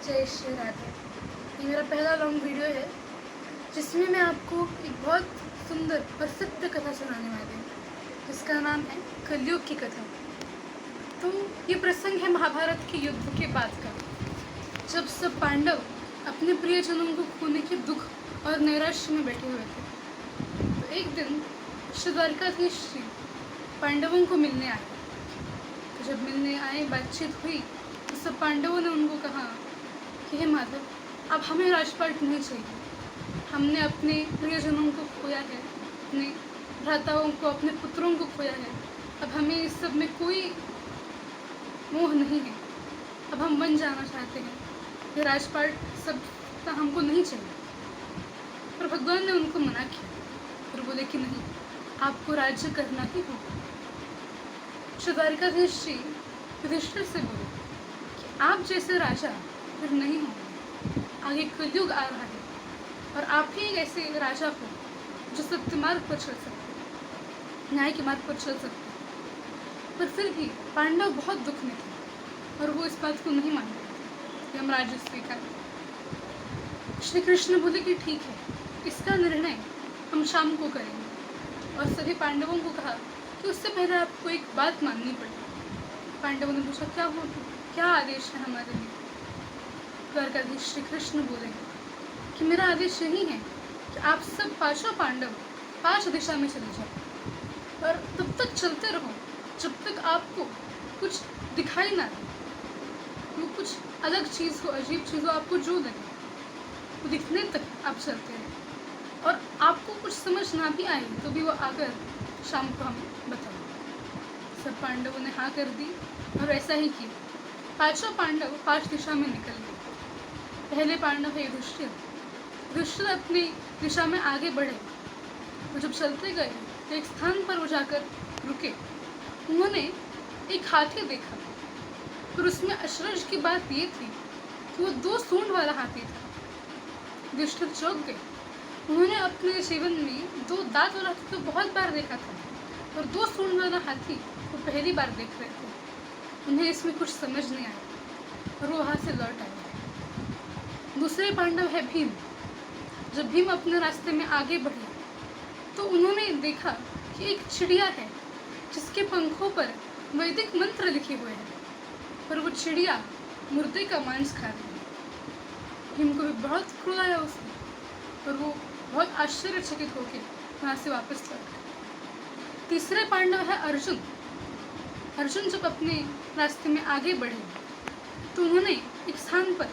जय श्री राधे। ये मेरा पहला लॉन्ग वीडियो है जिसमें मैं आपको एक बहुत सुंदर और सत्य कथा सुनाने वाली हूँ जिसका नाम है कलयुग की कथा। तो ये प्रसंग है महाभारत के युद्ध के बाद का, जब सब पांडव अपने प्रियजनों को खोने के दुख और नैराश्य में बैठे हुए थे। तो एक दिन श्री द्वारकाधीश श्री पांडवों को मिलने आए। तो जब मिलने आए, बातचीत हुई, तो सब पांडवों ने उनको कहा कि हे माधव, अब हमें राजपाट नहीं चाहिए। हमने अपने प्रियजनों को खोया है, अपने भ्राताओं को, अपने पुत्रों को खोया है। अब हमें इस सब में कोई मोह नहीं है। अब हम वन जाना चाहते हैं। ये राजपाट सब हमको नहीं चाहिए। पर भगवान ने उनको मना किया और बोले कि नहीं, आपको राज्य करना ही होगा। श्री द्वारकाधीश जी युधिष्ठिर से बोले कि आप जैसे राजा फिर नहीं होंगे। आगे कलयुग आ रहा है और आप ही ऐसे राजा हो जो सत्य मार्ग पर चल सकते, न्याय के मार्ग पर चल सकते। पर फिर भी पांडव बहुत दुख में थे और वो इस बात को नहीं मान रहे थे कि हम राज्य स्वीकार। श्री कृष्ण बोले कि ठीक है, इसका निर्णय हम शाम को करेंगे। और सभी पांडवों को कहा कि उससे पहले आपको एक बात माननी पड़ेगी। पांडवों ने पूछा, क्या आदेश है हमारे लिए? द्वारकाधीश श्री कृष्ण बोले कि मेरा आदेश यही है कि आप सब पांचों पांडव 5 दिशा में चले जाओ और तब तक चलते रहो जब तक आपको कुछ दिखाई ना दे। वो कुछ अलग चीज़ हो, अजीब चीज़ हो, आपको जो लगे वो दिखने तक आप चलते रहे। और आपको कुछ समझ ना भी आए तो भी वो आकर शाम को हमें बताओ। सब पांडवों ने हाँ कर दी और ऐसा ही किया। पांचों पांडव 5 दिशा में निकल गए। पहले पांडव है युधिष्ठिर। युधिष्ठिर अपनी दिशा में आगे बढ़े। वो जब चलते गए तो एक स्थान पर वो जाकर रुके। उन्होंने एक हाथी देखा, पर उसमें अचरज की बात ये थी कि वो 2 सूंड वाला हाथी था। युधिष्ठिर चौंक गए। उन्होंने अपने जीवन में 2 दांत वाला हाथी तो बहुत बार देखा था, और 2 सूंड वाला हाथी वो पहली बार देख रहे थे। उन्हें इसमें कुछ समझ नहीं आया और वो वहाँ से लौट आए। दूसरे पांडव है भीम। जब भीम अपने रास्ते में आगे बढ़े तो उन्होंने देखा कि एक चिड़िया है जिसके पंखों पर वैदिक मंत्र लिखे हुए हैं, पर वो चिड़िया मुर्दे का मांस खा रही है। भीम को भी बहुत क्रोध आया उसमें और वो बहुत आश्चर्यचकित होकर वहाँ से वापस लौट गए। तीसरे पांडव है अर्जुन। अर्जुन जब अपने रास्ते में आगे बढ़े तो उन्होंने एक स्थान पर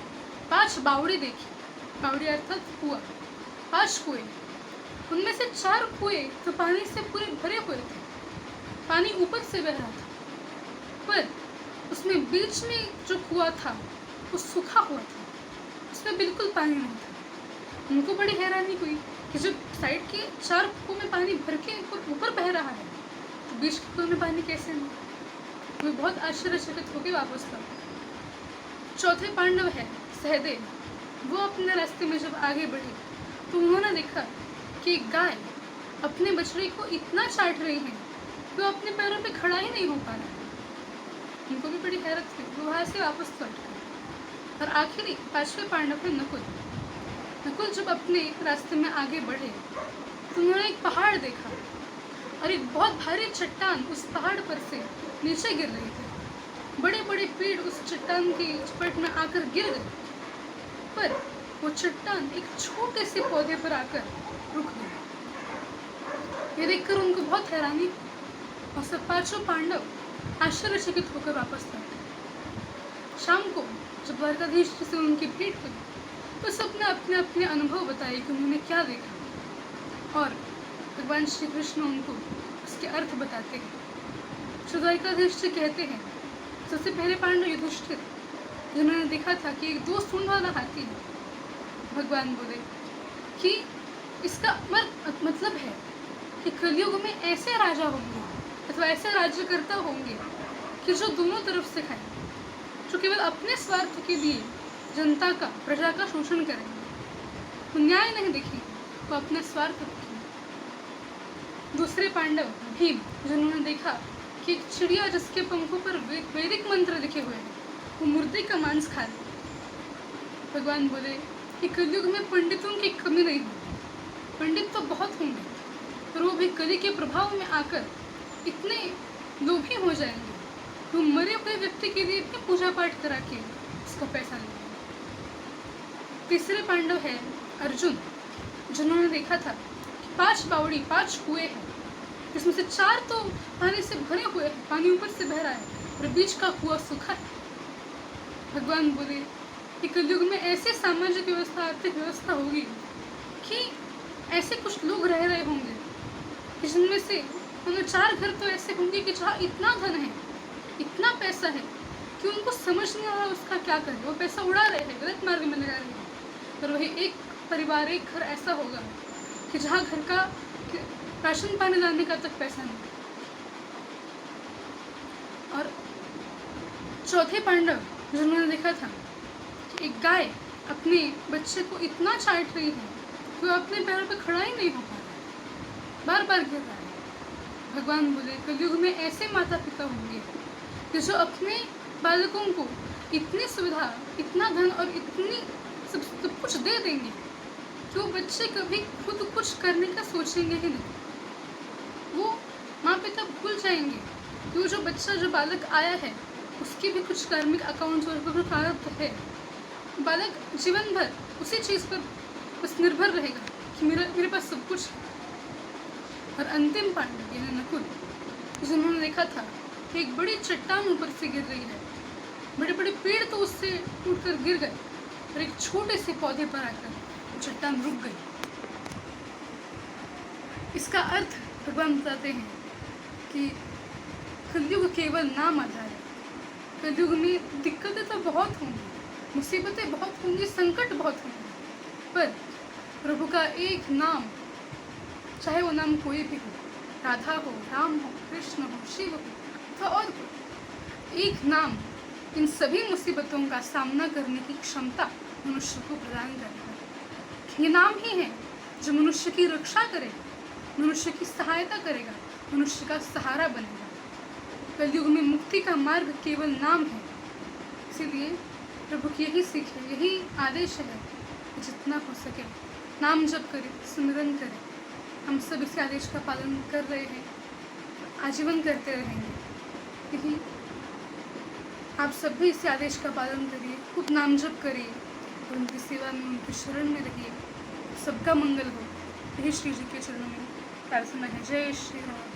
5 बावड़ी देखी। बावड़ी अर्थात कुआं। 5 कुएं, उनमें से 4 कुएं तो पानी से पूरे भरे हुए थे। पानी ऊपर से बह रहा था, पर उसमें बीच में जो कुआं था वो सूखा हुआ था, उसमें बिल्कुल पानी नहीं था। उनको बड़ी हैरानी हुई कि जब साइड के 4 कुओं में पानी भर के ऊपर बह रहा है तो बीच के कुएं में पानी कैसे नहीं? वो बहुत आश्चर्यचकित होकर वापस लौटे। चौथे पांडव है सहदेव। वो अपने रास्ते में जब आगे बढ़े तो उन्होंने देखा कि एक गाय अपने बछड़े को इतना चाट रही है कि वो अपने पैरों पे खड़ा ही नहीं हो पा रहा। उनको भी बड़ी हैरत हुई। वो वहाँ से वापस लौट गए। और आखिरी 5वें पांडव है नकुल। नकुल जब अपने रास्ते में आगे बढ़े तो उन्होंने एक पहाड़ देखा और एक बहुत भारी चट्टान उस पहाड़ पर से नीचे गिर रही थी। बड़े बड़े पेड़ उस चट्टान की चपेट में आकर गिर गए, पर वो चट्टान एक छोटे से पौधे पर आकर रुक गई। ये देखकर उनको बहुत हैरानी और सब 5 पांडव आश्चर्यचकित होकर वापस लौटे। शाम को जब द्वारकाधीश से उनकी भेंट हुई तो सबने अपने अपने अनुभव बताए कि उन्होंने क्या देखा, और भगवान श्री कृष्ण उनको उसके अर्थ बताते हैं। श्री द्वारकाधीश जी कहते हैं, सबसे पहले पांडव युधिष्ठिर जिन्होंने देखा था कि एक 2 सूंड वाला हाथी है। भगवान बोले कि इसका मतलब है कि कलयुग में ऐसे राजा होंगे अथवा ऐसे राज्यकर्ता होंगे कि जो दोनों तरफ से खाएं, जो केवल अपने स्वार्थ के लिए जनता का, प्रजा का शोषण करेंगे, वो न्याय नहीं देखेंगे, वो अपने स्वार्थ देखेंगे। दूसरे पांडव भीम जिन्होंने देखा कि एक चिड़िया जिसके पंखों पर वैदिक मंत्र लिखे हुए हैं वो मुर्दे का मांस खा रही। भगवान बोले कि कलयुग में पंडितों की कमी नहीं होगी। पंडित तो बहुत होंगे, पर वो भी कली के प्रभाव में आकर इतने लोभी हो जाएंगे कि वो मरे हुए व्यक्ति के लिए इतनी पूजा पाठ करा के उसका पैसा लेंगे। तीसरे पांडव है अर्जुन, जिन्होंने देखा था कि 5 बावड़ी 5 कुएं हैं, जिसमें से 4 तो पानी से भरे हुए हैं, पानी ऊपर से बह रहा है, और बीच का कुआं सूखा है। भगवान बोले कि कलयुग में ऐसे सामाजिक व्यवस्था, आर्थिक व्यवस्था होगी कि ऐसे कुछ लोग रह रहे होंगे कि जिनमें से उनमें 4 घर तो ऐसे होंगे कि जहाँ इतना धन है, इतना पैसा है कि उनको समझ नहीं आ रहा उसका क्या करें। वो पैसा उड़ा रहे हैं, गलत मार्ग में लगा रहे हैं। पर वही एक परिवार, एक घर ऐसा होगा कि जहाँ घर का राशन पानी लाने का तक पैसा नहीं। और चौथे पांडव, जिन्होंने देखा था कि एक गाय अपने बच्चे को इतना चाट रही है कि वो अपने पैरों पर खड़ा ही नहीं हो पा रहा, बार बार गिर रहा है। भगवान बोले कलयुग में ऐसे माता पिता होंगे कि जो अपने बालकों को इतनी सुविधा, इतना धन और इतनी सब कुछ दे देंगे कि वो बच्चे कभी खुद कुछ करने का सोचेंगे ही नहीं। वो माँ पिता भूल जाएंगे कि वो जो बच्चा, जो बालक आया है, उसकी भी कुछ कार्मिक अकाउंट्स और कुछ प्रारब्ध है। बालक जीवन भर उसी चीज़ पर बस निर्भर रहेगा कि मेरे पास सब कुछ है। और अंतिम पांडव यानी नकुल, जिन्होंने देखा था कि एक बड़ी चट्टान ऊपर से गिर रही है, बड़े बड़े पेड़ तो उससे टूटकर गिर गए, और एक छोटे से पौधे पर आकर चट्टान रुक गई। इसका अर्थ भगवान बताते हैं कि कलयुग केवल नाम आधार है। कलयुग में दिक्कतें तो बहुत होंगी, मुसीबतें बहुत होंगी, संकट बहुत होंगे, पर प्रभु का एक नाम, चाहे वो नाम कोई भी हो, राधा हो, राम हो, कृष्ण हो, शिव हो, तो और एक नाम इन सभी मुसीबतों का सामना करने की क्षमता मनुष्य को प्रदान करेगा। ये नाम ही है जो मनुष्य की रक्षा करेगा, मनुष्य की सहायता करेगा, मनुष्य का सहारा बनेगा। कलयुग में मुक्ति का मार्ग केवल नाम है। इसीलिए प्रभु की यही सीख है, यही आदेश है कि जितना हो सके नाम जप करें, स्मरण करें। हम सब इस आदेश का पालन कर रहे हैं, आजीवन करते रहेंगे। यही आप सब भी इस आदेश का पालन करिए, खूब नाम जप करिए, और उनकी सेवा में, उनकी शरण में रहिए। सबका मंगल हो, यही श्री जी के चरणों में प्रार्थना है। जय श्री राम।